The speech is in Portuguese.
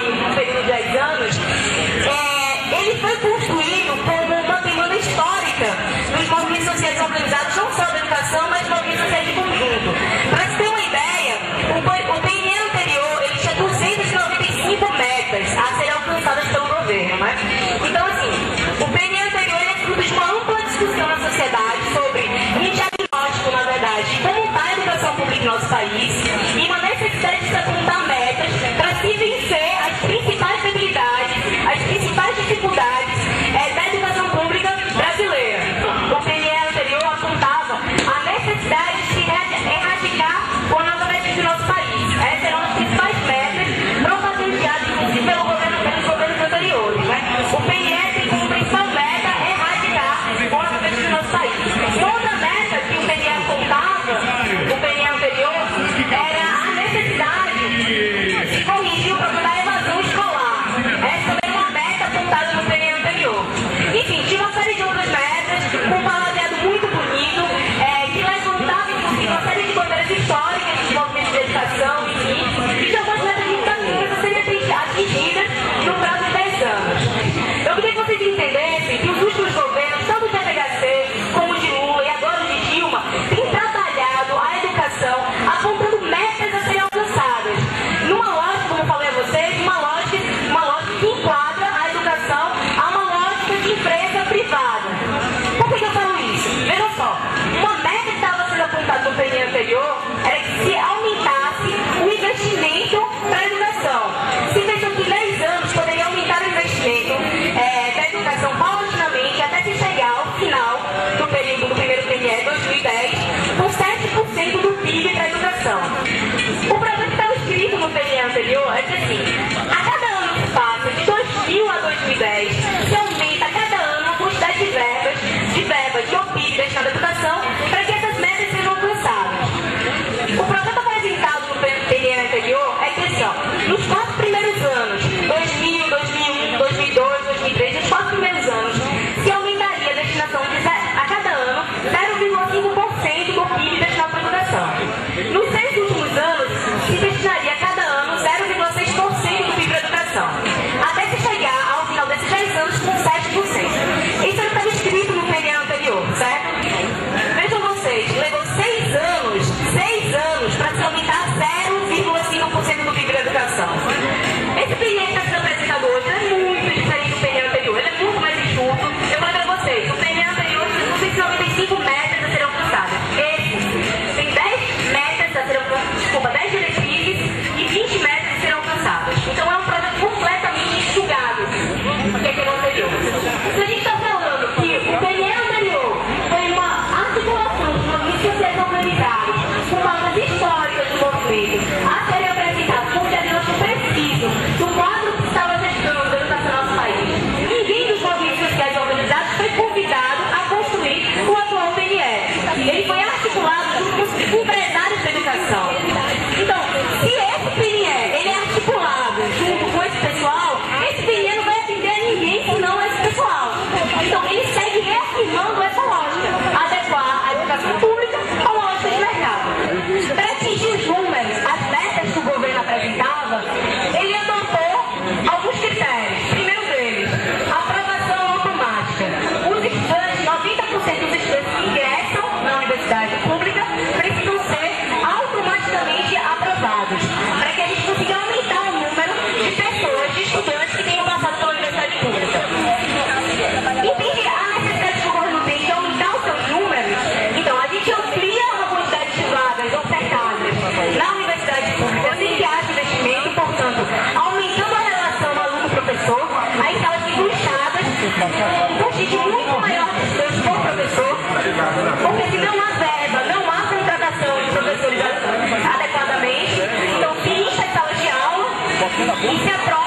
no período de 10 anos, ele foi construído como uma demanda histórica dos movimentos sociais organizados, não só da educação, mas movimentos sociais de conjunto. Para se ter uma ideia, o PNE anterior ele tinha 295 metas a serem alcançadas pelo governo, né? Então, assim, o PNE anterior ele é fruto de uma ampla discussão na sociedade sobre um diagnóstico, na verdade, como está a educação pública no nosso país e uma necessidade de se apontar metas para se vencer as principais debilidades, as principais dificuldades da educação pública brasileira. O PNE anterior apontava a necessidade de se erradicar o analfabetismo do nosso país. Essas eram as principais metas propagandeadas, inclusive, pelos governos anteriores, né? O PNE tem como principal meta erradicar o analfabetismo do nosso país. Outra meta que o PNE apontava, o PNE anterior, era a necessidade de corrigir o problema da evasão escolar. Essa também é uma meta apontada no PNE anterior. Enfim, tinha uma série de outras metas, com um palavreado muito bonito, que levantava, inclusive, uma série de bandeiras históricas dos movimentos de educação, enfim, e de algumas metas educativas a serem atingidas no prazo de 10 anos. Eu queria que vocês entendessem que os últimos governos, tanto do FHC como de Lula e agora o de Dilma, têm trabalhado a educação apontando metas a serem alcançadas. Numa lógica, como eu falei a vocês, uma lógica que enquadra a educação a uma lógica de empresa privada. Por que eu falo isso? Vejam só, uma meta que estava sendo apontada no PNE anterior era que se aumentasse o investimento para a educação. Se pensam que em 10 anos poderia aumentar o investimento da educação paulatinamente até se chegar ao final do período do primeiro PNE, 2010, com 7% do PIB para a educação. O problema que estava escrito no PNE anterior é que, assim, a cada ano que passa, de 2000 a 2010, se aumenta a cada ano a quantidade de verbas do PIB destinado à educação para que essas metas sejam alcançadas. O problema apresentado no PNE anterior é que, assim, ó, nos 4 primeiros anos, 2000, 2001, 2002, 2003, nos 4 primeiros anos, se aumentaria a destinação a cada ano 0,5% do PIB destinado à educação. Nos 6 últimos anos, se destinaria a cada ano 0,6% do PIB para a educação, até se chegar ao final desses 10 anos com 7%. Isso estava escrito no PNE anterior, certo? Vejam vocês, levou 6 anos para se aumentar 0,5% do PIB da educação. Esse PNE que está sendo apresentado hoje é muito diferente do PNE anterior, ele é muito mais enxuto. Eu falei para vocês, o PNE anterior tem 95 metas a serem alcançadas. Esse tem 10 metas a serem alcançadas, desculpa, 10 diretrizes e 20 metas a serem alcançadas. Então é um projeto completamente enxugado do que é o anterior. Se a gente está falando que o PNE anterior foi uma articulação de movimentos sociais organizados com pautas históricas do movimento a serem apresentados com um diagnóstico preciso do quadro que estava gestando a educação no nosso país, ninguém dos movimentos sociais organizados foi convidado a construir o atual PNE. Ele foi articulado junto com os empresários da educação. Então, se esse PNE ele é articulado junto com esse pessoal, esse PNE não vai atender a ninguém senão esse pessoal. Então, ele segue reafirmando essa lógica, adequar a educação pública à lógica de mercado. Para atingir os números, as metas que o governo apresentava, ele adotou alguns critérios. Primeiro deles, aprovação automática. Os estudantes, 90% dos estudantes que ingressam na universidade pública precisam ser automaticamente aprovados, para que a gente consiga aumentar o número de pessoas, de estudantes que tenham passado pela universidade pública. Entende a necessidade que o governo tem de aumentar os seus números? Então, a gente amplia a quantidade de vagas ofertadas na universidade pública sem que haja investimento, portanto, aumentando a relação aluno-professor, aí elas ficam inchadas, um contingente muito maior de estudantes por professor, porque se não há verba, não há contratação de professores adequadamente, então se incha as salas de aula e se aprova